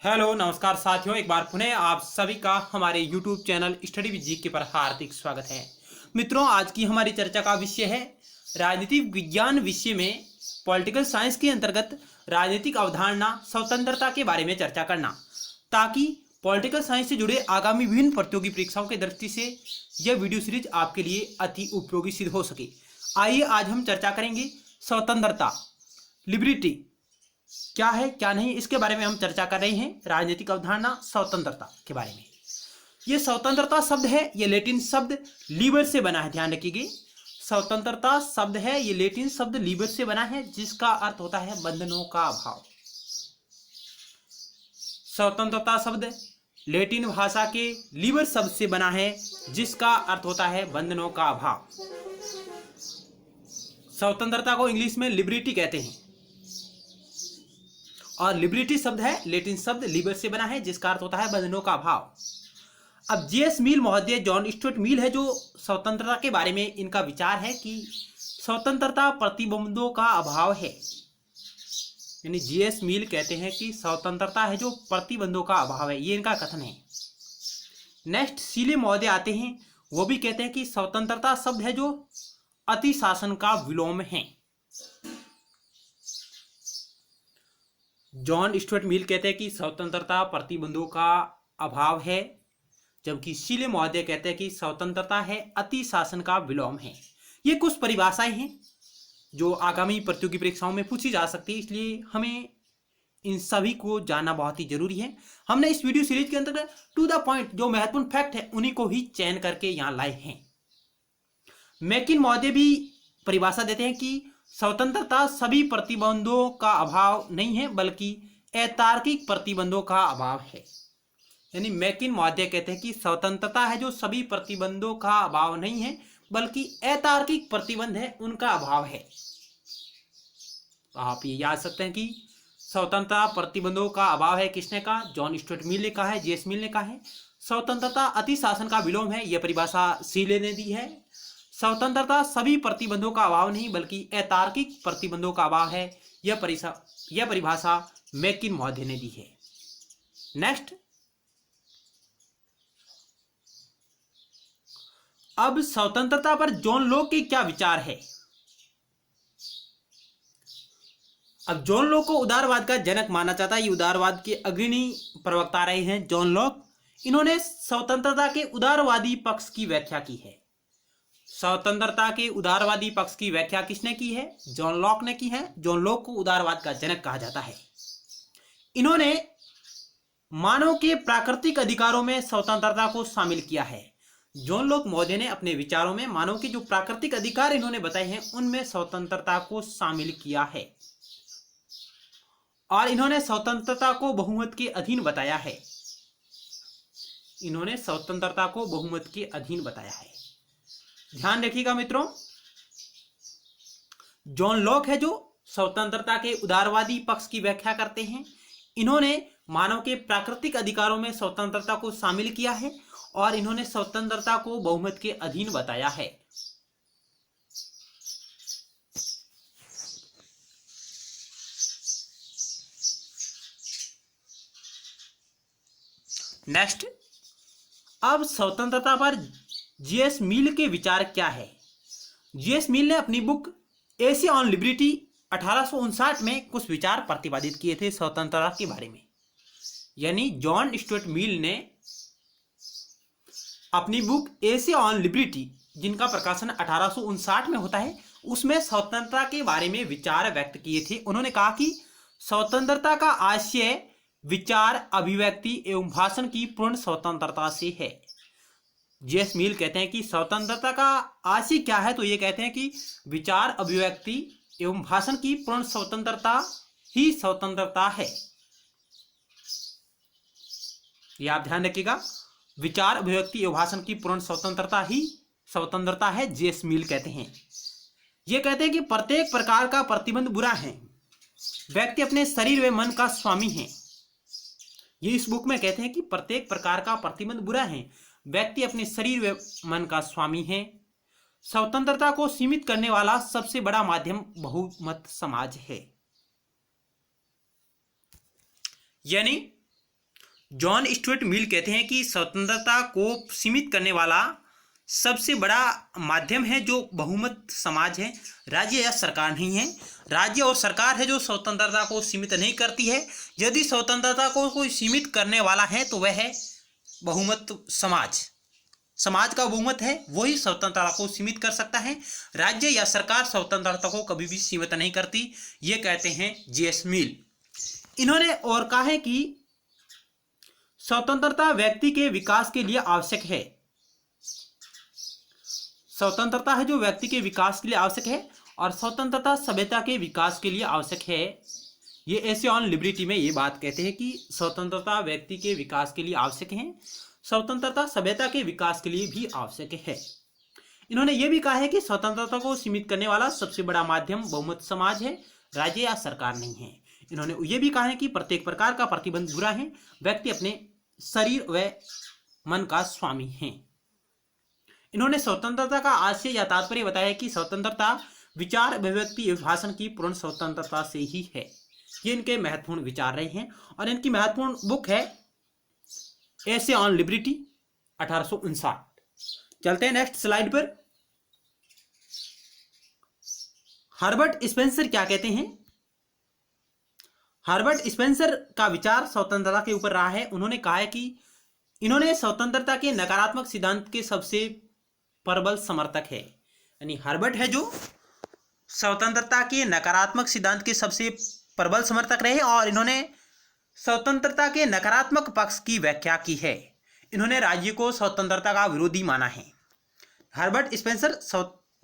Hello नमस्कार साथियों, एक बार पुनः आप सभी का हमारे YouTube channel study with GK पर हार्दिक स्वागत है। मित्रों, आज की हमारी चर्चा का विषय है राजनीतिक विज्ञान विषय में पॉलिटिकल साइंस के अंतर्गत राजनीतिक अवधारणा स्वतंत्रता के बारे में चर्चा करना, ताकि पॉलिटिकल साइंस से जुड़े आगामी विभिन्न प्रतियोगी परीक्षाओं की दृष्टि से यह वीडियो सीरीज आपके लिए अति उपयोगी सिद्ध हो सके। आइए आज हम चर्चा करेंगे स्वतंत्रता, लिबर्टी क्या है क्या नहीं, इसके बारे में हम चर्चा कर रहे हैं। राजनीतिक अवधारणा स्वतंत्रता के बारे में। ये स्वतंत्रता शब्द है, ये लैटिन शब्द लीबर से बना है, ध्यान रखिए। स्वतंत्रता शब्द है, ये लैटिन शब्द लीबर से बना है, जिसका अर्थ होता है बंधनों का अभाव। स्वतंत्रता शब्द लैटिन भाषा के लीबर शब्द से बना है, जिसका अर्थ होता है बंधनों का अभाव। स्वतंत्रता को इंग्लिश में लिबर्टी कहते हैं, और लिबर्टी शब्द है लैटिन शब्द लीबर से बना है, जिसका अर्थ होता है बंधनों का अभाव। अब जेएस मिल महोदय, जॉन स्टुअर्ट मिल है जो स्वतंत्रता के बारे में इनका विचार है कि स्वतंत्रता प्रतिबंधों का अभाव है। यानी जेएस मिल कहते हैं कि स्वतंत्रता है जो प्रतिबंधों का अभाव है, ये इनका कथन है। नेक्स्ट सीले महोदय आते हैं, वो भी कहते हैं कि स्वतंत्रता शब्द है जो अति शासन का विलोम है। जॉन स्टुअर्ट मिल कहते हैं कि स्वतंत्रता प्रतिबंधों का अभाव है, जबकि सीले महोदय कहते हैं कि स्वतंत्रता है अति शासन का विलोम है। ये कुछ परिभाषाएं हैं जो आगामी प्रतियोगी परीक्षाओं में पूछी जा सकती है, इसलिए हमें इन सभी को जानना बहुत ही जरूरी है। हमने इस वीडियो सीरीज के अंतर्गत टू द पॉइंट जो महत्वपूर्ण फैक्ट है उन्हीं को ही चयन करके यहाँ लाए हैं। मैकिन महोदय भी परिभाषा देते हैं कि स्वतंत्रता सभी प्रतिबंधों का अभाव नहीं है, बल्कि अतार्किक प्रतिबंधों का अभाव है। यानी मैकिन महोदय कहते हैं कि स्वतंत्रता है जो सभी प्रतिबंधों का अभाव नहीं है, बल्कि अतार्किक प्रतिबंध है, उनका अभाव है। आप ये याद सकते हैं कि स्वतंत्रता प्रतिबंधों का अभाव है, किसने कहा? जॉन स्टुअर्ट मिल ने कहा है, जेएस मिल ने कहा है। स्वतंत्रता अति शासन का विलोम है, यह परिभाषा सीले ने दी है। स्वतंत्रता सभी प्रतिबंधों का अभाव नहीं, बल्कि अतार्किक प्रतिबंधों का अभाव है, यह परिभाषा मैकिन महोदय ने दी है। नेक्स्ट, अब स्वतंत्रता पर जॉन लॉक के क्या विचार है? अब जॉन लॉक को उदारवाद का जनक माना जाता है। ये उदारवाद के अग्रणी प्रवक्ता रहे हैं जॉन लॉक। इन्होंने स्वतंत्रता के उदारवादी पक्ष की व्याख्या की है। स्वतंत्रता के उदारवादी पक्ष की व्याख्या किसने की है? जॉन लॉक ने की है। जॉन लॉक को उदारवाद का जनक कहा जाता है। इन्होंने मानव के प्राकृतिक अधिकारों में स्वतंत्रता को शामिल किया है। जॉन लॉक महोदय ने अपने विचारों में मानव के जो प्राकृतिक अधिकार इन्होंने बताए हैं, उनमें स्वतंत्रता को शामिल किया है, और इन्होंने स्वतंत्रता को बहुमत के अधीन बताया है। इन्होंने स्वतंत्रता को बहुमत के अधीन बताया है। ध्यान रखिएगा मित्रों, जॉन लॉक है जो स्वतंत्रता के उदारवादी पक्ष की व्याख्या करते हैं। इन्होंने मानव के प्राकृतिक अधिकारों में स्वतंत्रता को शामिल किया है, और इन्होंने स्वतंत्रता को बहुमत के अधीन बताया है। नेक्स्ट, अब स्वतंत्रता पर जेएस मिल के विचार क्या है? जेएस मिल ने अपनी बुक एसे ऑन लिबर्टी 1859 में कुछ विचार प्रतिपादित किए थे स्वतंत्रता के बारे में। यानी जॉन स्टुअर्ट मिल ने अपनी बुक एसे ऑन लिबर्टी, जिनका प्रकाशन 1859 में होता है, उसमें स्वतंत्रता के बारे में विचार व्यक्त किए थे। उन्होंने कहा कि स्वतंत्रता का आशय विचार, अभिव्यक्ति एवं भाषण की पूर्ण स्वतंत्रता से है। जेएस मिल कहते हैं कि स्वतंत्रता का आशय क्या है? तो ये कहते हैं कि विचार, अभिव्यक्ति एवं भाषण की पूर्ण स्वतंत्रता ही स्वतंत्रता है। ये आप ध्यान रखिएगा, विचार, अभिव्यक्ति एवं भाषण की पूर्ण स्वतंत्रता ही स्वतंत्रता है, जेएस मिल कहते हैं। ये कहते हैं कि प्रत्येक प्रकार का प्रतिबंध बुरा है, व्यक्ति अपने शरीर व मन का स्वामी है। ये इस बुक में कहते हैं कि प्रत्येक प्रकार का प्रतिबंध बुरा है, व्यक्ति अपने शरीर व मन का स्वामी है। स्वतंत्रता को सीमित करने वाला सबसे बड़ा माध्यम बहुमत समाज है। यानी जॉन स्टुअर्ट मिल कहते हैं कि स्वतंत्रता को सीमित करने वाला सबसे बड़ा माध्यम है जो बहुमत समाज है, राज्य या सरकार नहीं है। राज्य और सरकार है जो स्वतंत्रता को सीमित नहीं करती है। यदि स्वतंत्रता को कोई सीमित करने वाला है तो वह है बहुमत समाज। समाज का बहुमत है वही स्वतंत्रता को सीमित कर सकता है। राज्य या सरकार स्वतंत्रता को कभी भी सीमित नहीं करती, ये कहते हैं जे.एस. मिल। इन्होंने और कहा है कि स्वतंत्रता व्यक्ति के विकास के लिए आवश्यक है। स्वतंत्रता है जो व्यक्ति के विकास के लिए आवश्यक है और स्वतंत्रता सभ्यता के विकास के लिए आवश्यक है। ये ऐसे ऑन लिबर्टी में ये बात कहते हैं कि स्वतंत्रता व्यक्ति के विकास के लिए आवश्यक है, स्वतंत्रता सभ्यता के विकास के लिए भी आवश्यक है। इन्होंने ये भी कहा है कि स्वतंत्रता को सीमित करने वाला सबसे बड़ा माध्यम बहुमत समाज है, राज्य या सरकार नहीं है। इन्होंने ये भी कहा है कि प्रत्येक प्रकार का प्रतिबंध बुरा है, व्यक्ति अपने शरीर व मन का स्वामी है। इन्होंने स्वतंत्रता का आशय या तात्पर्य बताया कि स्वतंत्रता विचार अभिव्यक्ति भाषण की पूर्ण स्वतंत्रता से ही है। ये इनके महत्वपूर्ण विचार रहे हैं और इनकी महत्वपूर्ण बुक है ऐसे ऑन लिबर्टी 1859। चलते हैं नेक्स्ट स्लाइड पर। हर्बर्ट स्पेंसर क्या कहते हैं? हर्बर्ट स्पेंसर का विचार स्वतंत्रता के ऊपर रहा है। उन्होंने कहा है कि इन्होंने स्वतंत्रता के नकारात्मक सिद्धांत के सबसे प्रबल समर्थक है। यानी हर्बर्ट है जो स्वतंत्रता के नकारात्मक सिद्धांत के सबसे प्रबल समर्थक रहे और इन्होंने स्वतंत्रता के नकारात्मक पक्ष की व्याख्या की है। इन्होंने राज्य को स्वतंत्रता का विरोधी माना है। हर्बर्ट स्पेंसर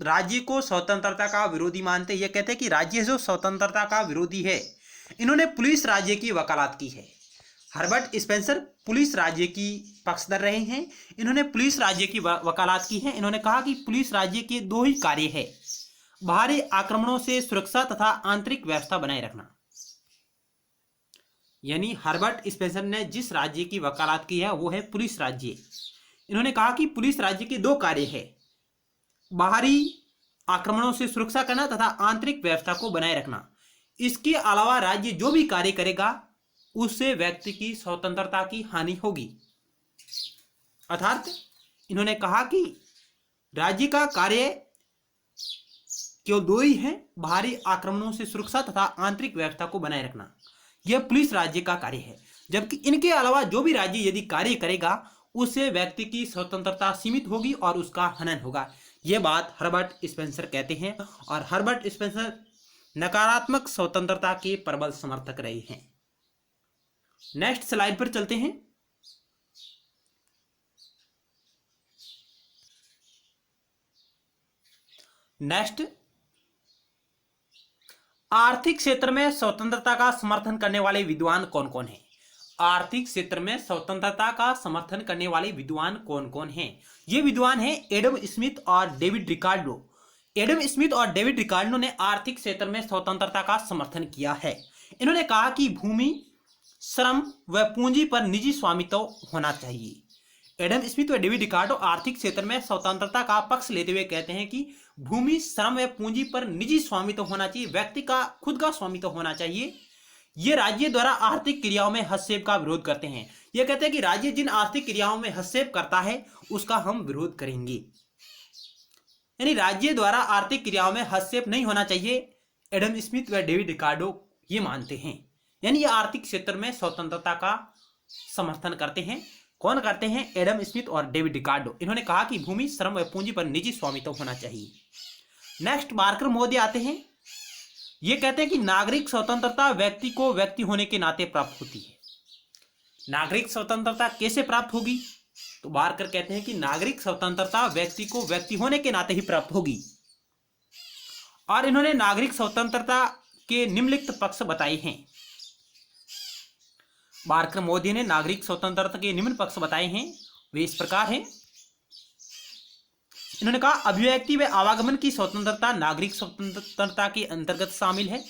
राज्य को स्वतंत्रता का विरोधी मानते, ये कहते हैं कि राज्य जो स्वतंत्रता का विरोधी है। इन्होंने पुलिस राज्य की वकालत की है। हर्बर्ट स्पेंसर पुलिस राज्य की पक्षधर रहे हैं। इन्होंने पुलिस राज्य की वकालत की है। इन्होंने कहा कि पुलिस राज्य के दो ही कार्य है, बाहरी आक्रमणों से सुरक्षा तथा आंतरिक व्यवस्था बनाए रखना। यानी हर्बर्ट स्पेंसर ने जिस राज्य की वकालत की है वो है पुलिस राज्य। इन्होंने कहा कि पुलिस राज्य के दो कार्य है, बाहरी आक्रमणों से सुरक्षा करना तथा आंतरिक व्यवस्था को बनाए रखना। इसके अलावा राज्य जो भी कार्य करेगा उससे व्यक्ति की स्वतंत्रता की हानि होगी। अर्थात इन्होंने कहा कि राज्य का कार्य केवल दो ही है, बाहरी आक्रमणों से सुरक्षा तथा आंतरिक व्यवस्था को बनाए रखना। यह पुलिस राज्य का कार्य है। जबकि इनके अलावा जो भी राज्य यदि कार्य करेगा उससे व्यक्ति की स्वतंत्रता सीमित होगी और उसका हनन होगा। यह बात हर्बर्ट स्पेंसर कहते हैं और हर्बर्ट स्पेंसर नकारात्मक स्वतंत्रता के प्रबल समर्थक रहे हैं। नेक्स्ट स्लाइड पर चलते हैं। नेक्स्ट, आर्थिक क्षेत्र में स्वतंत्रता का समर्थन करने वाले विद्वान कौन कौन हैं? आर्थिक क्षेत्र में स्वतंत्रता का समर्थन करने वाले विद्वान कौन कौन हैं? ये विद्वान हैं एडम स्मिथ और डेविड रिकार्डो। एडम स्मिथ और डेविड रिकार्डो ने आर्थिक क्षेत्र में स्वतंत्रता का समर्थन किया है। इन्होंने कहा कि भूमि, श्रम व पूंजी पर निजी स्वामित्व होना चाहिए। एडम स्मिथ व डेविड रिकार्डो आर्थिक क्षेत्र में स्वतंत्रता का पक्ष लेते हुए कहते हैं कि भूमि, श्रम व पूंजी पर निजी स्वामित्व होना चाहिए, व्यक्ति का खुद का स्वामित्व होना चाहिए। ये राज्य द्वारा आर्थिक क्रियाओं में हस्तक्षेप का विरोध करते हैं। ये कहते हैं कि राज्य जिन आर्थिक क्रियाओं में हस्तक्षेप करता है उसका हम विरोध करेंगे। यानी राज्य द्वारा आर्थिक क्रियाओं में हस्तक्षेप नहीं होना चाहिए। एडम स्मिथ व डेविड रिकार्डो ये मानते हैं। यानी ये आर्थिक क्षेत्र में स्वतंत्रता का समर्थन करते हैं। कौन करते हैं? एडम स्मिथ और डेविड रिकार्डो। इन्होंने कहा कि भूमि, श्रम व पूंजी पर निजी स्वामित्व होना चाहिए। नेक्स्ट, बार्कर महोदय आते हैं। ये कहते हैं कि नागरिक स्वतंत्रता व्यक्ति को व्यक्ति होने के नाते प्राप्त होती है। नागरिक स्वतंत्रता कैसे प्राप्त होगी? तो बार्कर कहते हैं कि नागरिक स्वतंत्रता व्यक्ति को व्यक्ति होने के नाते ही प्राप्त होगी। और इन्होंने नागरिक स्वतंत्रता के निम्नलिखित पक्ष बताए हैं। बार्कर महोदय ने नागरिक स्वतंत्रता के निम्न पक्ष बताए हैं, वे इस प्रकार हैं। इन्होंने कहा, अभिव्यक्ति व आवागमन की स्वतंत्रता नागरिक स्वतंत्रता के अंतर्गत शामिल है।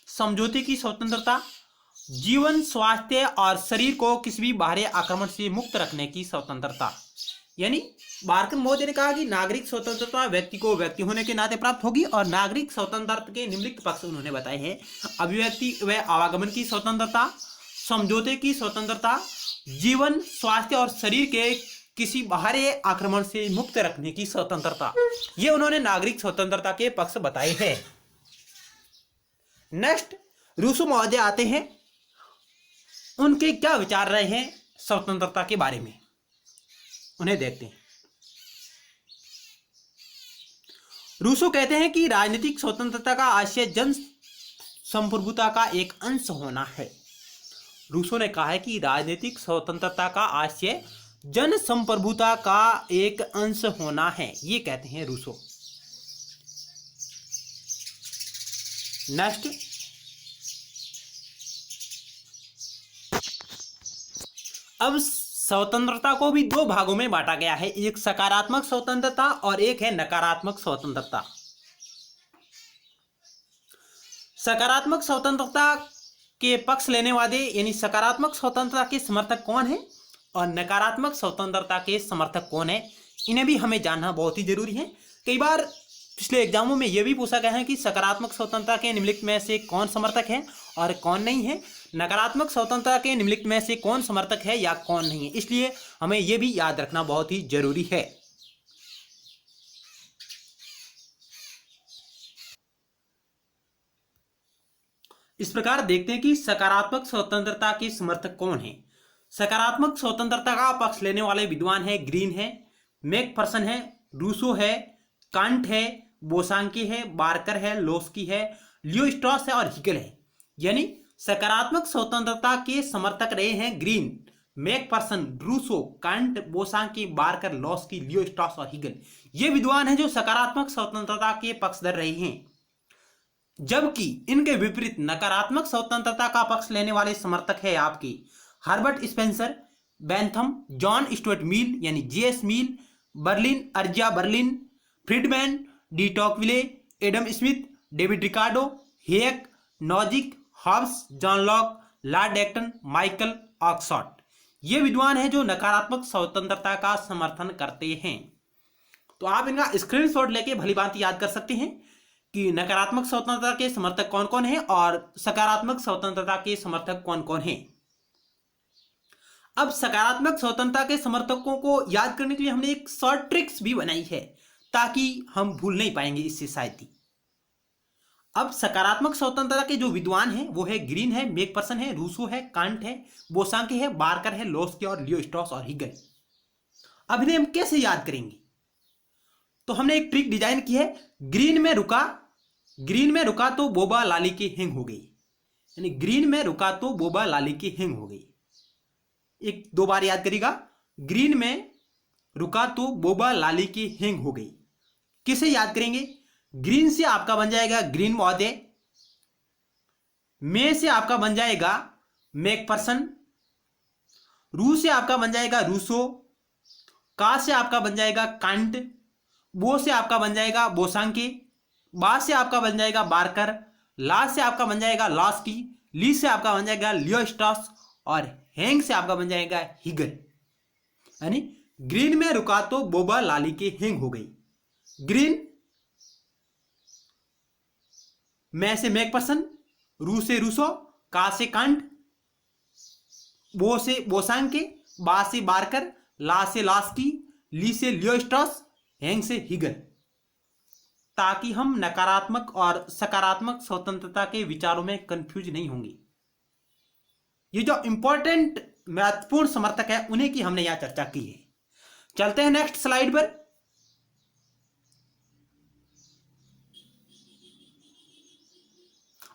समझौते की स्वतंत्रता, जीवन, स्वास्थ्य और शरीर को किसी भी बाहरी आक्रमण से मुक्त रखने की स्वतंत्रता। यानी बार्कर महोदय ने कहा कि नागरिक स्वतंत्रता व्यक्ति को व्यक्ति होने के नाते प्राप्त होगी और नागरिक स्वतंत्रता के निम्नलिखित पक्ष उन्होंने बताए हैं। अभिव्यक्ति व आवागमन की स्वतंत्रता, समझौते की स्वतंत्रता, जीवन, स्वास्थ्य और शरीर के किसी बाहरी आक्रमण से मुक्त रखने की स्वतंत्रता, ये उन्होंने नागरिक स्वतंत्रता के पक्ष बताए हैं। नेक्स्ट रूसो महोदय आते हैं, उनके क्या विचार रहे हैं स्वतंत्रता के बारे में, उन्हें देखते हैं। रूसो कहते हैं कि राजनीतिक स्वतंत्रता का आशय जन संप्रभुता का एक अंश होना है। रूसो ने कहा है कि राजनीतिक स्वतंत्रता का आशय जन संप्रभुता का एक अंश होना है, ये कहते हैं रूसो। नेक्स्ट, अब स्वतंत्रता को भी दो भागों में बांटा गया है, एक सकारात्मक स्वतंत्रता और एक है नकारात्मक स्वतंत्रता। सकारात्मक स्वतंत्रता के पक्ष लेने वाले यानी सकारात्मक स्वतंत्रता के समर्थक कौन है और नकारात्मक स्वतंत्रता के समर्थक कौन है, इन्हें भी हमें जानना बहुत ही जरूरी है। कई बार पिछले एग्जामों में यह भी पूछा गया है कि सकारात्मक स्वतंत्रता के निम्नलिखित में से कौन समर्थक है और कौन नहीं है, नकारात्मक स्वतंत्रता के निम्नलिखित में से कौन समर्थक है या कौन नहीं है, इसलिए हमें यह भी याद रखना बहुत ही जरूरी है। इस प्रकार देखते हैं कि सकारात्मक स्वतंत्रता के समर्थक कौन है। सकारात्मक स्वतंत्रता का पक्ष लेने वाले विद्वान है, ग्रीन है, मैकफर्सन है, रूसो है, कांट है, बोसांकी है, बार्कर है, लोस्की है, लियो स्ट्रॉस है और हिगल है। यानी सकारात्मक स्वतंत्रता के समर्थक रहे हैं Green, Macpherson, Rousseau, Kant, Bosanquet, Barker, Laski, Leo Strauss और हिगल। ये विद्वान हैं जो सकारात्मक स्वतंत्रता के पक्षधर रहे हैं, जबकि इनके विपरीत नकारात्मक स्वतंत्रता का पक्ष लेने वाले समर्थक है आपके Herbert Spencer, Bentham, John Stuart Mill यानी J S Mill, Berlin, Isaiah Berlin, Friedman, de Tocqueville, Adam Smith, David Ricardo, Hayek, Nozick, Hobbes, John Locke, Lord Acton, Michael Oxford. ये विद्वान हैं जो नकारात्मक स्वतंत्रता का समर्थन करते हैं। तो आप इनका स्क्रीनशॉट लेके भली भांति याद कर सकते हैं कि नकारात्मक स्वतंत्रता के समर्थक कौन कौन हैं और सकारात्मक स्वतंत्रता के समर्थक कौन कौन हैं। अब सकारात्मक स्वतंत्रता के समर्थकों को याद करने के लिए हमने एक शॉर्ट ट्रिक्स भी बनाई है ताकि हम भूल नहीं पाएंगे इससे शायद ही। अब सकारात्मक स्वतंत्रता के जो विद्वान हैं वो है ग्रीन है, मैकफर्सन है, रूसो है, कांट है, बोसांकी है, बार्कर है, लोस्की और लियो स्ट्रॉस और हिगल। अब इन्हें हम कैसे याद करेंगे, तो हमने एक ट्रिक डिजाइन की है। ग्रीन में रुका तो बोबा लाली की हिंग हो गई, यानी ग्रीन में रुका तो बोबा लाली की हिंग हो गई। एक दो बार याद करिएगा, ग्रीन में रुका तो बोबा लाली की हिंग हो गई। किसे याद करेंगे, ग्रीन से आपका बन जाएगा ग्रीन महोदय, में से आपका बन जाएगा मैकफर्सन, रू से आपका बन जाएगा रूसो, का से आपका बन जाएगा कांट, बो से आपका बन जाएगा बोसांकी, बा से आपका बन जाएगा बार्कर, ला से आपका बन जाएगा लॉस्की, ली से आपका बन जाएगा लियो स्ट्रॉस और हैंग से आपका बन जाएगा हिगल। यानी ग्रीन में रुका तो बोबा लाली की हिंग हो गई। ग्रीन में से मैकफर्सन, रू से रूसो, का से कांट, बो से बोसांकी, बा से बार्कर, ला से लॉस्की, ली से लियो स्ट्रॉस, हैंग से हिगल, ताकि हम नकारात्मक और सकारात्मक स्वतंत्रता के विचारों में कंफ्यूज नहीं होंगे। ये जो इंपॉर्टेंट महत्वपूर्ण समर्थक है उन्हीं की हमने यहां चर्चा की है। चलते हैं नेक्स्ट स्लाइड पर।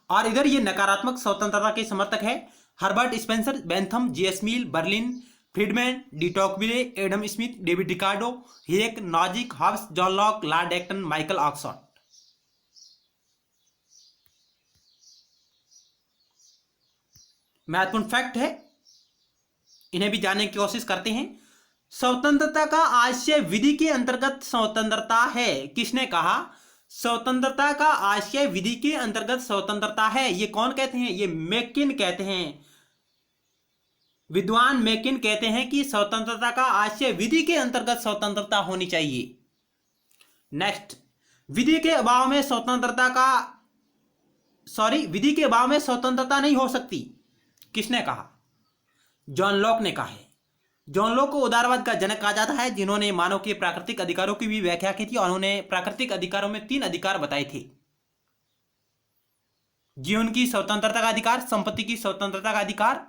और इधर ये नकारात्मक स्वतंत्रता के समर्थक है Herbert Spencer, Bentham, J S Mill, Berlin, Friedman, de Tocqueville, Adam Smith, David Ricardo, Hayek, Nozick, Hobbes, John Locke, Lord Acton, Michael Oxford. महत्वपूर्ण फैक्ट है, इन्हें भी जानने की कोशिश करते हैं। स्वतंत्रता का आशय विधि के अंतर्गत स्वतंत्रता है। किसने कहा? स्वतंत्रता का आशय विधि के अंतर्गत स्वतंत्रता है। ये कौन कहते हैं? ये मैकिन कहते हैं, विद्वान मैकिन कहते हैं कि स्वतंत्रता का आशय विधि के अंतर्गत स्वतंत्रता होनी चाहिए। नेक्स्ट, विधि के अभाव में स्वतंत्रता नहीं हो सकती। किसने कहा? जॉन लॉक ने कहा है। जॉन लॉक को उदारवाद का जनक कहा जाता है, जिन्होंने मानव के प्राकृतिक अधिकारों की भी व्याख्या की थी और उन्होंने प्राकृतिक अधिकारों में 3 अधिकार बताए थे। जीवन की स्वतंत्रता का अधिकार, संपत्ति की स्वतंत्रता का अधिकार,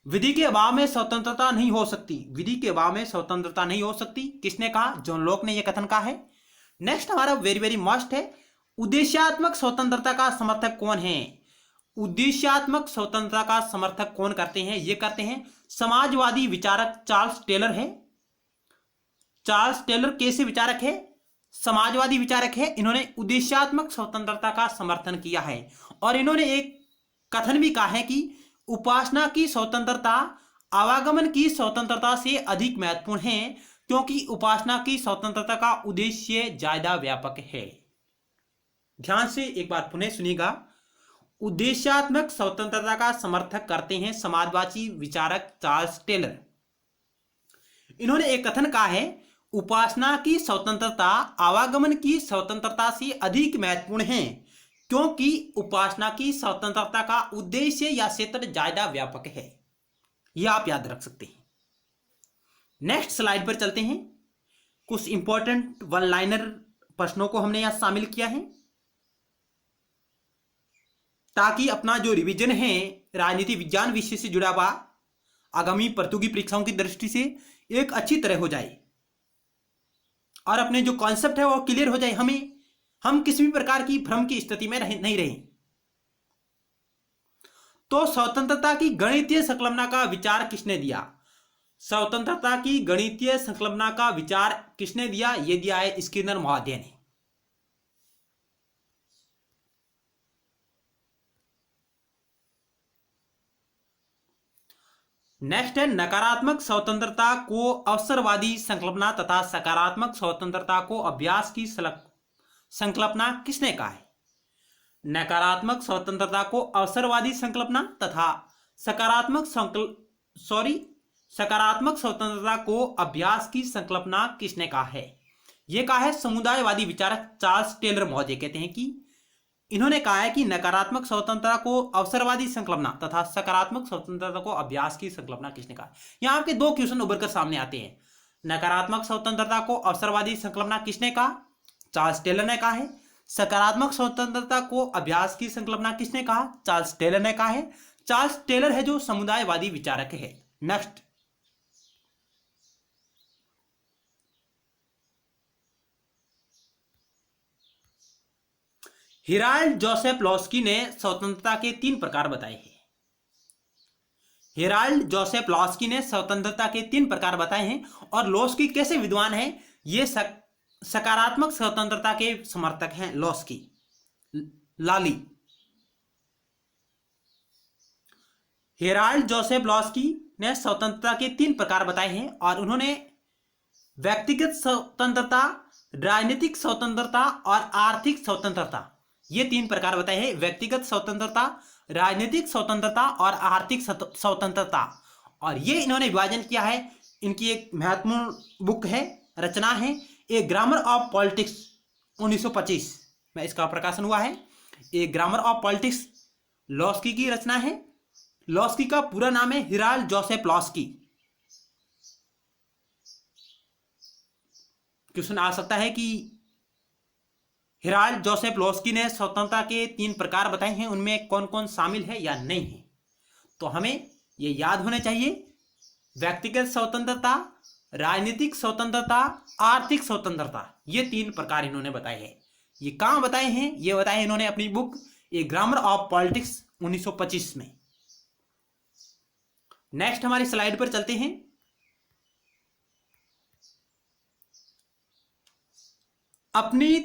विधि के अभाव में स्वतंत्रता नहीं हो सकती। विधि के अभाव में स्वतंत्रता नहीं हो सकती। किसने कहा? जॉन लॉक ने यह कथन कहा है। नेक्स्ट हमारा वेरी वेरी मस्ट है, उद्देश्यात्मक स्वतंत्रता का समर्थक कौन है? उद्देश्यात्मक स्वतंत्रता का समर्थक कौन करते हैं? ये करते हैं समाजवादी विचारक चार्ल्स टेलर है। चार्ल्स टेलर कैसे विचारक है? समाजवादी विचारक है। इन्होंने उद्देश्यात्मक स्वतंत्रता का समर्थन किया है और इन्होंने एक कथन भी कहा है कि उपासना की स्वतंत्रता आवागमन की स्वतंत्रता से अधिक महत्वपूर्ण है, क्योंकि उपासना की स्वतंत्रता का उद्देश्य ज्यादा व्यापक है। ध्यान से एक बार पुनः सुनिएगा। उद्देश्यात्मक स्वतंत्रता का समर्थक करते हैं समाजवादी विचारक चार्ल्स टेलर। इन्होंने एक कथन कहा है, उपासना की स्वतंत्रता आवागमन की स्वतंत्रता से अधिक महत्वपूर्ण है, क्योंकि उपासना की स्वतंत्रता का उद्देश्य या क्षेत्र ज्यादा व्यापक है। यह आप याद रख सकते हैं। नेक्स्ट स्लाइड पर चलते हैं। कुछ इंपॉर्टेंट वन लाइनर प्रश्नों को हमने यहां शामिल किया है, ताकि अपना जो रिवीजन है राजनीति विज्ञान विषय से जुड़ा हुआ आगामी प्रतियोगी परीक्षाओं की दृष्टि से एक अच्छी तरह हो जाए और अपने जो कॉन्सेप्ट है वो क्लियर हो जाए। हम किसी भी प्रकार की भ्रम की स्थिति में नहीं रहे। तो स्वतंत्रता की गणितीय संकल्पना का विचार किसने दिया? स्वतंत्रता की गणितीय संकल्पना का विचार किसने दिया? यह दिया है स्किनर महोदय ने। नेक्स्ट है, नकारात्मक स्वतंत्रता को अवसरवादी संकल्पना तथा सकारात्मक स्वतंत्रता को अभ्यास की संकल्पना किसने कहा है? नकारात्मक स्वतंत्रता को अवसरवादी संकल्पना तथा सकारात्मक स्वतंत्रता को अभ्यास की संकल्पना किसने कहा है? यह कहा है समुदायवादी विचारक चार्ल्स टेलर महोदय। कहते हैं कि इन्होंने कहा है कि नकारात्मक स्वतंत्रता को अवसरवादी संकल्पना तथा सकारात्मक स्वतंत्रता को अभ्यास की संकल्पना किसने कहा? यहां आपके 2 क्वेश्चन उभर कर सामने आते हैं। नकारात्मक स्वतंत्रता को अवसरवादी संकल्पना किसने कहा? चार्ल्स टेलर ने कहा है। सकारात्मक स्वतंत्रता को अभ्यास की संकल्पना किसने कहा? चार्ल्स टेलर ने कहा है। चार्ल्स टेलर है जो समुदायवादी विचारक है। नेक्स्ट, हेराल्ड जोसेफ लॉस्की ने स्वतंत्रता के 3 प्रकार बताए हैं। हेराल्ड जोसेफ लॉस्की ने स्वतंत्रता के 3 प्रकार बताए हैं और लॉस्की कैसे विद्वान है? ये सकारात्मक स्वतंत्रता के समर्थक हैं। लॉस्की लाली हेराल्ड जोसेफ लॉस्की ने स्वतंत्रता के 3 प्रकार बताए हैं और उन्होंने व्यक्तिगत स्वतंत्रता, राजनीतिक स्वतंत्रता और आर्थिक स्वतंत्रता, ये 3 प्रकार बताए हैं। व्यक्तिगत स्वतंत्रता, राजनीतिक स्वतंत्रता और आर्थिक स्वतंत्रता। और ये इन्होंने विभाजन किया है। इनकी एक महत्वपूर्ण बुक है, रचना है, ए ग्रामर ऑफ पॉलिटिक्स 1925 में इसका प्रकाशन हुआ है। ए ग्रामर ऑफ पॉलिटिक्स लॉस्की की रचना है। लॉस्की का पूरा नाम है हेराल्ड जोसेफ लॉस्की। क्वेश्चन आ सकता है कि हेराल्ड जोसेफ लॉस्की ने स्वतंत्रता के 3 प्रकार बताए हैं, उनमें कौन कौन शामिल है या नहीं है? तो हमें यह याद होना चाहिए, व्यक्तिगत स्वतंत्रता, राजनीतिक स्वतंत्रता, आर्थिक स्वतंत्रता, ये 3 प्रकार इन्होंने बताए हैं। ये कहां बताए हैं? ये बताए इन्होंने अपनी book A grammar of politics 1925 में। नेक्स्ट हमारी स्लाइड पर चलते हैं। अपनी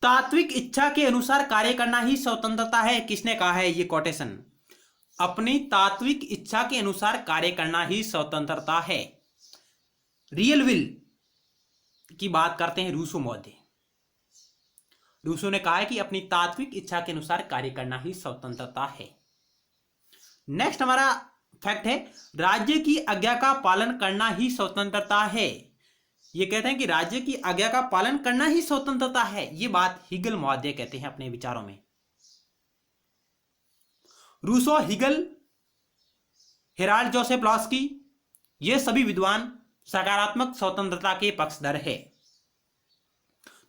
तात्विक इच्छा के अनुसार कार्य करना ही स्वतंत्रता है, किसने कहा है? ये कोटेशन, अपनी तात्विक इच्छा के अनुसार कार्य करना ही स्वतंत्रता है। रियल विल की बात करते हैं रूसो महोदय। रूसो ने कहा है कि अपनी तात्विक इच्छा के अनुसार कार्य करना ही स्वतंत्रता है। नेक्स्ट हमारा फैक्ट है, राज्य की आज्ञा का पालन करना ही स्वतंत्रता है। ये कहते हैं कि राज्य की आज्ञा का पालन करना ही स्वतंत्रता है। ये बात हिगल महोदय कहते हैं अपने विचारों में। Rousseau, Hegel, Herald Joseph Laski, ये सभी विद्वान सकारात्मक स्वतंत्रता के पक्षधर है।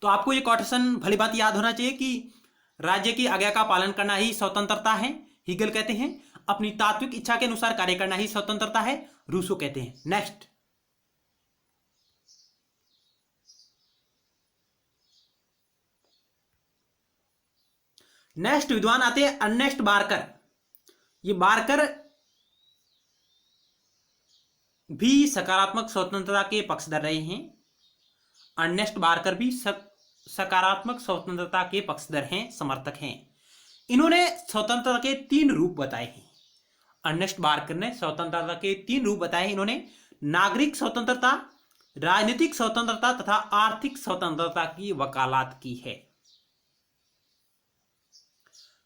तो आपको ये क्वेश्चन भली बात याद होना चाहिए कि राज्य की आज्ञा का पालन करना ही स्वतंत्रता है, हिगल कहते हैं। अपनी तात्विक इच्छा के अनुसार कार्य करना ही स्वतंत्रता है, रूसो कहते हैं। नेक्स्ट विद्वान आते हैं अर्नेस्ट बार्कर। ये बार्कर भी सकारात्मक स्वतंत्रता के पक्षधर रहे हैं। अर्नेस्ट बार्कर भी सकारात्मक स्वतंत्रता के पक्षधर हैं, समर्थक हैं। इन्होंने स्वतंत्रता के 3 रूप बताए हैं। अर्नेस्ट बार्कर ने स्वतंत्रता के 3 रूप बताए। इन्होंने नागरिक स्वतंत्रता, राजनीतिक स्वतंत्रता तथा आर्थिक स्वतंत्रता की वकालत की है।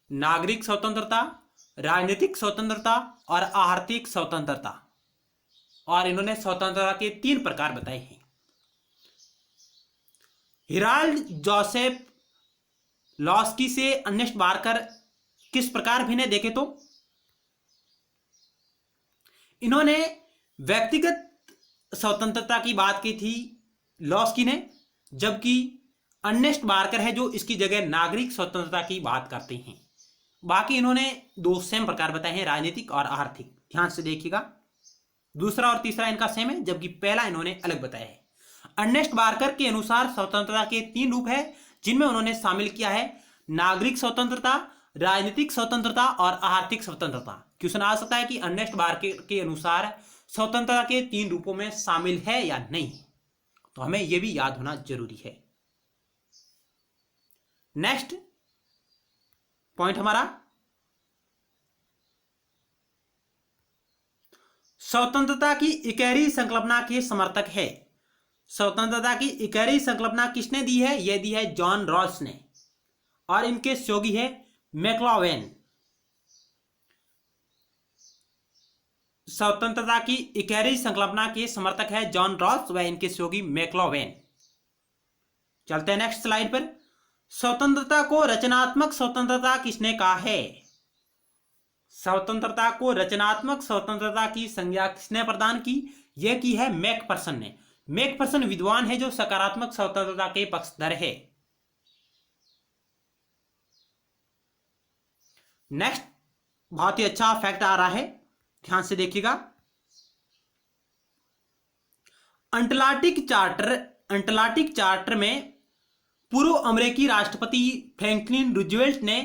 नागरिक स्वतंत्रता, राजनीतिक स्वतंत्रता और आर्थिक स्वतंत्रता, और इन्होंने स्वतंत्रता के 3 प्रकार बताए हैं। हेराल्ड जोसेफ लॉस्की से अर्नेस्ट बार्कर किस प्रकार भिन्न है देखें तो इन्होंने व्यक्तिगत स्वतंत्रता की बात की थी लॉस्की ने, जबकि अर्नेस्ट बार्कर है जो इसकी जगह नागरिक स्वतंत्रता की बात करते हैं। बाकी इन्होंने 2 सेम प्रकार बताए हैं, राजनीतिक और आर्थिक। ध्यान से देखिएगा, दूसरा और तीसरा इनका सेम है, जबकि पहला इन्होंने अलग बताया है। अर्नेस्ट बार्कर के अनुसार स्वतंत्रता के 3 रूप है, जिनमें उन्होंने शामिल किया है नागरिक स्वतंत्रता, राजनीतिक स्वतंत्रता और आर्थिक स्वतंत्रता। क्वेश्चन आ सकता है कि अर्नेस्ट बार्कर के अनुसार स्वतंत्रता के 3 रूपों में शामिल है या नहीं, तो हमें यह भी याद होना जरूरी है। नेक्स्ट पॉइंट हमारा स्वतंत्रता की इकहरी संकल्पना के समर्थक है। स्वतंत्रता की इकहरी संकल्पना किसने दी है? यह दी है जॉन रॉस ने, और इनके सहयोगी है मैक्लॉवेन। स्वतंत्रता की इकहरी संकल्पना के समर्थक है जॉन रॉस व इनके सहयोगी मैक्लॉवेन। चलते हैं नेक्स्ट स्लाइड पर। स्वतंत्रता को रचनात्मक स्वतंत्रता किसने कहा है? स्वतंत्रता को रचनात्मक स्वतंत्रता की संज्ञा किसने प्रदान की? यह की है मैकफर्सन ने। मैकफर्सन विद्वान है जो सकारात्मक स्वतंत्रता के पक्षधर है। नेक्स्ट बहुत ही अच्छा फैक्ट आ रहा है, ध्यान से देखिएगा। अटलांटिक चार्टर में पूर्व अमेरिकी राष्ट्रपति फ्रैंकलिन रूजवेल्ट ने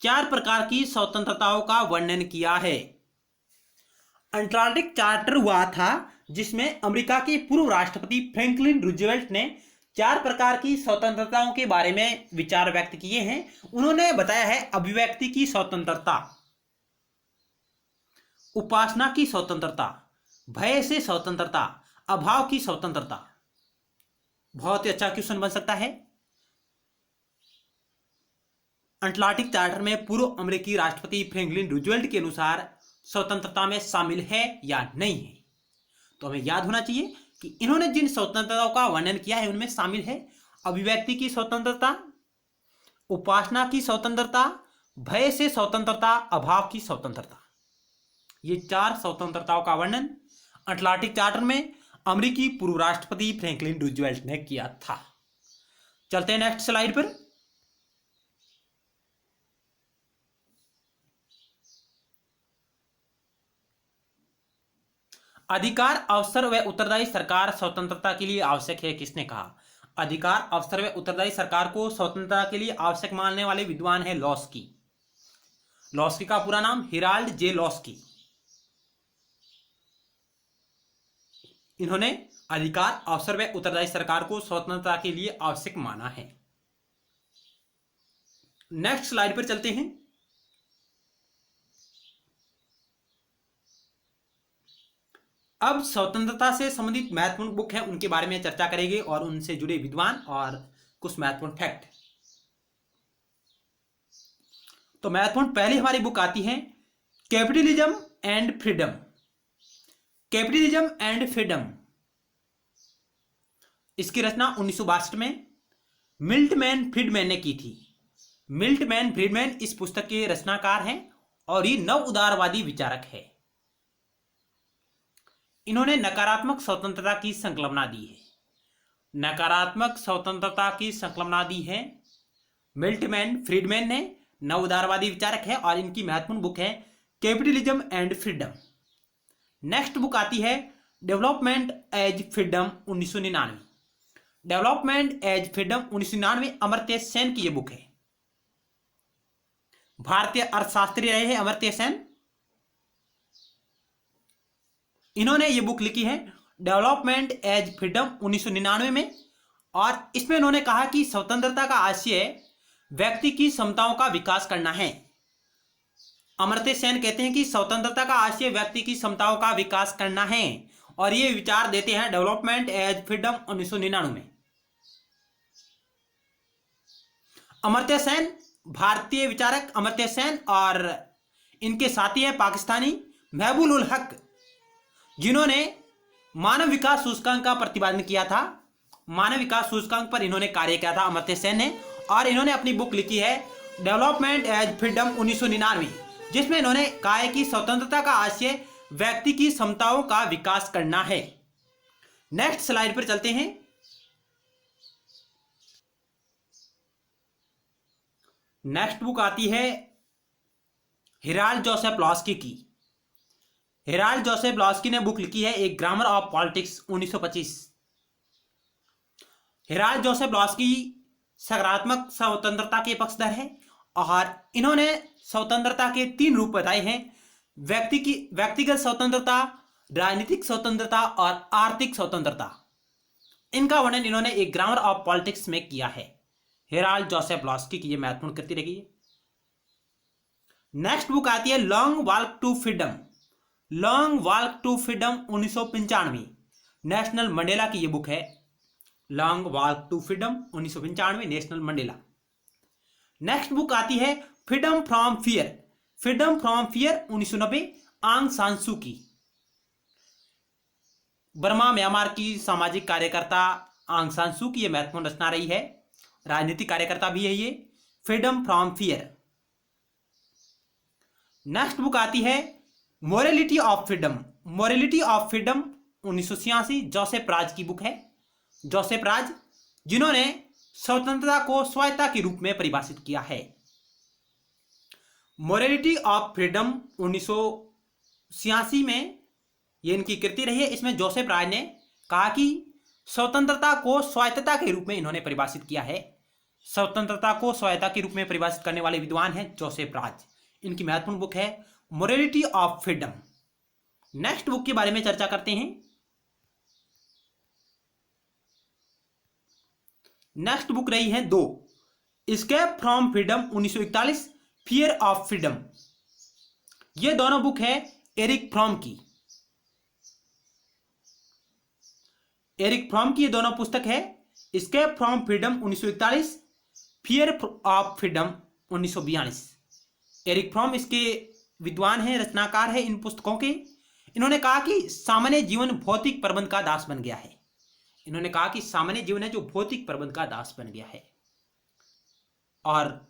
4 प्रकार की स्वतंत्रताओं का वर्णन किया है। अटलांटिक चार्टर हुआ था जिसमें अमेरिका के पूर्व राष्ट्रपति फ्रैंकलिन रूजवेल्ट ने 4 प्रकार की स्वतंत्रताओं के बारे में विचार व्यक्त किए हैं। उन्होंने बताया है अभिव्यक्ति की स्वतंत्रता, उपासना की स्वतंत्रता, भय से स्वतंत्रता, अभाव की स्वतंत्रता। बहुत ही अच्छा क्वेश्चन बन सकता है। अटलांटिक चार्टर में पूर्व अमेरिकी राष्ट्रपति फ्रैंकलिन रूजवेल्ट के अनुसार स्वतंत्रता में शामिल है या नहीं है, तो हमें याद होना चाहिए कि इन्होंने जिन स्वतंत्रताओं का वर्णन किया है उनमें शामिल है अभिव्यक्ति की स्वतंत्रता, उपासना की स्वतंत्रता, भय से स्वतंत्रता, अभाव की स्वतंत्रता। ये 4 स्वतंत्रताओं का वर्णन अटलांटिक चार्टर में अमेरिकी पूर्व राष्ट्रपति फ्रैंकलिन रूजवेल्ट ने किया था। चलते हैं नेक्स्ट स्लाइड पर। अधिकार, अवसर व उत्तरदायी सरकार स्वतंत्रता के लिए आवश्यक है किसने कहा? अधिकार, अवसर व उत्तरदायी सरकार को स्वतंत्रता के लिए आवश्यक मानने वाले विद्वान है लॉस्की। लॉस्की का पूरा नाम हेराल्ड जे लॉस्की। इन्होंने अधिकार, अवसर व उत्तरदायी सरकार को स्वतंत्रता के लिए आवश्यक माना है। नेक्स्ट स्लाइड पर चलते हैं। अब स्वतंत्रता से संबंधित महत्वपूर्ण बुक है उनके बारे में चर्चा करेंगे और उनसे जुड़े विद्वान और कुछ महत्वपूर्ण फैक्ट। तो महत्वपूर्ण पहली हमारी बुक आती है capitalism and freedom. Capitalism and freedom, इसकी रचना 1962 में मिल्टमैन फ्रीडमैन ने की थी। मिल्टमैन फ्रीडमैन इस पुस्तक के रचनाकार हैं और ये नव उदारवादी विचारक है। इन्होंने नकारात्मक स्वतंत्रता की संकल्पना दी है। नकारात्मक स्वतंत्रता की संकल्पना दी है मिल्टन फ्रीडमैन ने, नव उदारवादी विचारक है, और इनकी महत्वपूर्ण बुक है capitalism and freedom. Next book आती है development as freedom 1999। Development as freedom 1999 Amartya Sen की यह बुक है। भारतीय अर्थशास्त्री रहे हैं अमर्त्य सेन। इन्होंने ये बुक लिखी है डेवलपमेंट एज फ्रीडम 1999 में, और इसमें इन्होंने कहा कि स्वतंत्रता का आशय व्यक्ति की क्षमताओं का विकास करना है। अमर्त्य सेन कहते हैं कि स्वतंत्रता का आशय व्यक्ति की क्षमताओं का विकास करना है, और ये विचार देते हैं डेवलपमेंट एज फ्रीडम 1999 में। अमर्त्य सेन, भारतीय विचारक अमर्त्य सेन, और इनके साथी हैं पाकिस्तानी महबूब उल हक, जिन्होंने मानव विकास सूचकांक का प्रतिपादन किया था। मानव विकास सूचकांक पर इन्होंने कार्य किया था अमर्त्य सेन ने, और इन्होंने अपनी बुक लिखी है डेवलपमेंट एज फ्रीडम 1999, जिसमें इन्होंने कहा है कि स्वतंत्रता का आशय व्यक्ति की क्षमताओं का विकास करना है। नेक्स्ट स्लाइड पर चलते हैं। नेक्स्ट बुक आती है हेराल्ड जोसेफ लॉस्की की। हेराल्ड जोसेफ लॉस्की ने बुक लिखी है एक grammar of politics 1925। Herald Joseph Laski सकारात्मक स्वतंत्रता के पक्षधर है, और इन्होंने स्वतंत्रता के 3 रूप बताए हैं: व्यक्तिगत स्वतंत्रता, राजनीतिक स्वतंत्रता और आर्थिक स्वतंत्रता। इनका वर्णन इन्होंने एक ग्रामर ऑफ पॉलिटिक्स में किया है। हेराल्ड जोसेफ लॉस्की की यह महत्वपूर्ण कृति रही। नेक्स्ट बुक आती है long walk to freedom. Long walk to freedom 1995, Nelson Mandela की यह बुक है। Long walk to freedom 1995, Nelson Mandela. Next book आती है freedom from fear. Freedom from fear 1990, Aung सान सू की। बर्मा म्यांमार की सामाजिक कार्यकर्ता आंग सान सू की यह महत्वपूर्ण रचना रही है। राजनीतिक कार्यकर्ता भी है ये। Freedom from fear. Next book आती है morality of freedom. Morality of freedom 1986, Joseph Raz की बुक है। जोसेफ राज, जिन्होंने स्वतंत्रता को स्वायत्तता के रूप में परिभाषित किया है। मोरालिटी ऑफ फ्रीडम 1986 में यह इनकी कृति रही है। इसमें जोसेफ राज ने कहा कि स्वतंत्रता को स्वायत्तता के रूप में इन्होंने परिभाषित किया है। स्वतंत्रता को स्वायत्तता के रूप में परिभाषित करने वाले विद्वान हैं जोसेफ राज। इनकी महत्वपूर्ण बुक है morality of freedom. Next book के बारे में चर्चा करते हैं। नेक्स्ट बुक रही है 2, escape from freedom 1941, fear of freedom. ये दोनों बुक है एरिक फ्रॉम की। एरिक फ्रॉम की ये दोनों पुस्तक है escape from freedom 1941, fear of freedom 1942। Erich Fromm इसके विद्वान हैं, रचनाकार है इन पुस्तकों के। इन्होंने कहा कि सामान्य जीवन भौतिक प्रबंध का दास बन गया है। इन्होंने कहा कि सामान्य जीवन है जो भौतिक प्रबंध का दास बन गया है, और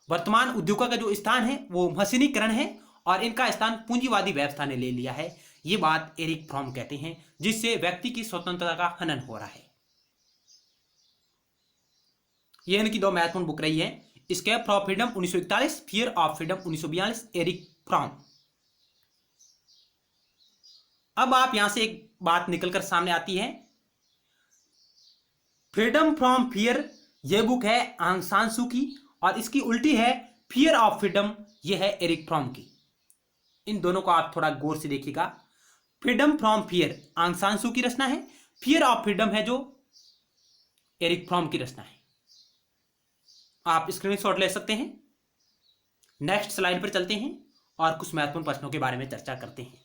वर्तमान उद्योगों का जो स्थान है वो मशीनीकरण है, और इनका स्थान पूंजीवादी व्यवस्था ने ले लिया है। ये बात एरिक फ्रॉम कहते हैं, जिससे व्यक्ति की स्वतंत्रता का हनन हो रहा है। ये इनकी 2 महत्वपूर्ण बुक रही है, escape from freedom 1941, fear of freedom 1942, Erich Fromm. अब आप यहां से एक बात निकलकर सामने आती है, फ्रीडम फ्रॉम फियर यह बुक है आंग सान सू की, और इसकी उल्टी है फियर ऑफ फ्रीडम, यह है एरिक फ्रॉम की। इन दोनों को आप थोड़ा गौर से देखिएगा। फ्रीडम फ्रॉम फियर आंग सान सू की रचना है, फियर ऑफ फ्रीडम है जो एरिक फ्रॉम की रचना है। आप स्क्रीनशॉट ले सकते हैं। नेक्स्ट स्लाइड पर चलते हैं और कुछ महत्वपूर्ण प्रश्नों के बारे में चर्चा करते हैं।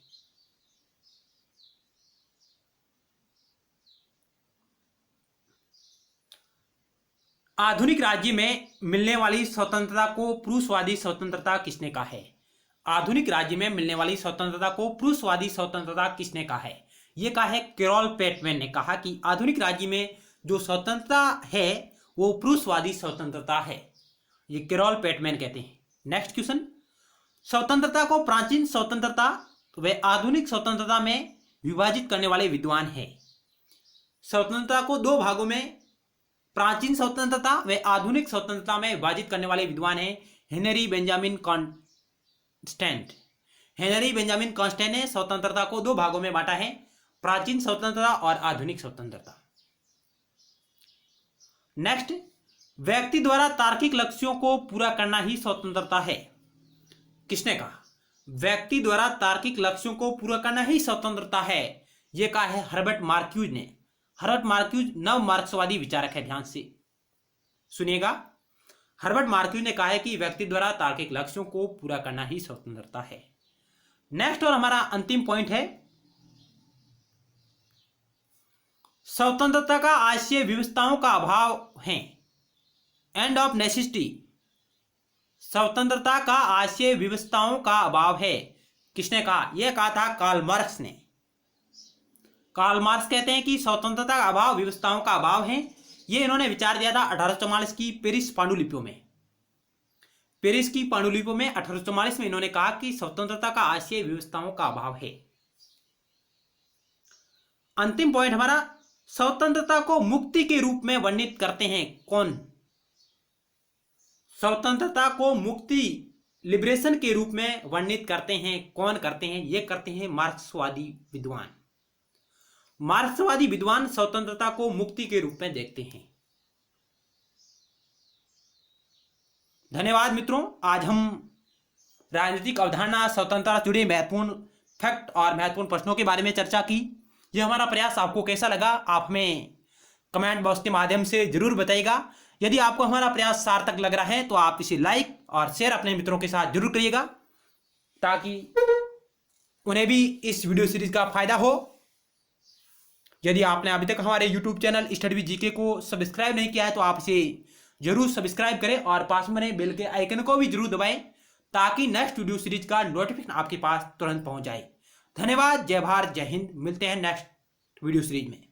आधुनिक राज्य में मिलने वाली स्वतंत्रता को पुरुषवादी स्वतंत्रता किसने कहा है? आधुनिक राज्य में मिलने वाली स्वतंत्रता को पुरुषवादी स्वतंत्रता किसने कहा है? यह कहा है कैरोल पेटमैन ने कहा कि आधुनिक राज्य में जो स्वतंत्रता है वो पुरुषवादी स्वतंत्रता है। ये कैरोल पेटमैन कहते हैं। नेक्स्ट क्वेश्चन, स्वतंत्रता को प्राचीन स्वतंत्रता व आधुनिक स्वतंत्रता में विभाजित करने वाले विद्वान हैं। स्वतंत्रता को दो भागों में, प्राचीन स्वतंत्रता व आधुनिक स्वतंत्रता में विभाजित करने वाले विद्वान हैं Henry Benjamin constant. Henry Benjamin constant ने स्वतंत्रता को दो भागों में बांटा है, प्राचीन स्वतंत्रता और आधुनिक स्वतंत्रता। नेक्स्ट, व्यक्ति द्वारा तार्किक लक्ष्यों को पूरा करना ही स्वतंत्रता है। किसने कहा? व्यक्ति द्वारा तार्किक लक्ष्यों को पूरा करना ही स्वतंत्रता है। यह कहा है हर्बर्ट मार्क्यूज ने। हर्बर्ट मार्क्यूज नव मार्क्सवादी विचारक है, ध्यान से सुनिएगा। हर्बर्ट मार्क्यूज ने कहा है कि व्यक्ति द्वारा तार्किक लक्ष्यों को पूरा करना ही स्वतंत्रता है। नेक्स्ट और हमारा अंतिम पॉइंट है, स्वतंत्रता का आशय व्यवस्थाओं का अभाव है। End of necessity. स्वतंत्रता का आशय व्यवस्थाओं का अभाव है। किसने कहा? यह कहा था कार्ल मार्क्स ने। कार्ल मार्क्स कहते हैं कि स्वतंत्रता का अभाव व्यवस्थाओं का अभाव है। यह इन्होंने विचार दिया था 1844 की पेरिस पांडुलिपियों में। पेरिस की पांडुलिपियों में 1844 में इन्होंने कहा कि स्वतंत्रता का आशय व्यवस्थाओं का अभाव है। अंतिम पॉइंट हमारा, स्वतंत्रता को मुक्ति के रूप में वर्णित करते हैं कौन? स्वतंत्रता को मुक्ति, लिबरेशन के रूप में वर्णित करते हैं कौन करते हैं? ये करते हैं मार्क्सवादी विद्वान। मार्क्सवादी विद्वान स्वतंत्रता को मुक्ति के रूप में देखते हैं। धन्यवाद मित्रों, आज हम राजनीतिक अवधारणा, स्वतंत्रता से जुड़े महत्वपूर्ण फैक्ट और महत्वपूर्ण प्रश्नों के बारे में चर्चा की। यह हमारा प्रयास आपको कैसा लगा, आप हमें कमेंट बॉक्स के माध्यम से जरूर बताइएगा। यदि आपको हमारा प्रयास सार्थक लग रहा है तो आप इसे लाइक और शेयर अपने मित्रों के साथ जरूर करिएगा, ताकि उन्हें भी इस वीडियो सीरीज का फायदा हो। यदि आपने अभी तक हमारे YouTube channel study with GK को सब्सक्राइब नहीं किया है तो आप इसे जरूर सब्सक्राइब करें और पास में बेल के आइकन को भी जरूर दबाएं, ताकि नेक्स्ट वीडियो सीरीज का नोटिफिकेशन आपके पास तुरंत पहुंच जाए। धन्यवाद, जय भारत, जय हिंद। मिलते हैं नेक्स्ट वीडियो सीरीज में।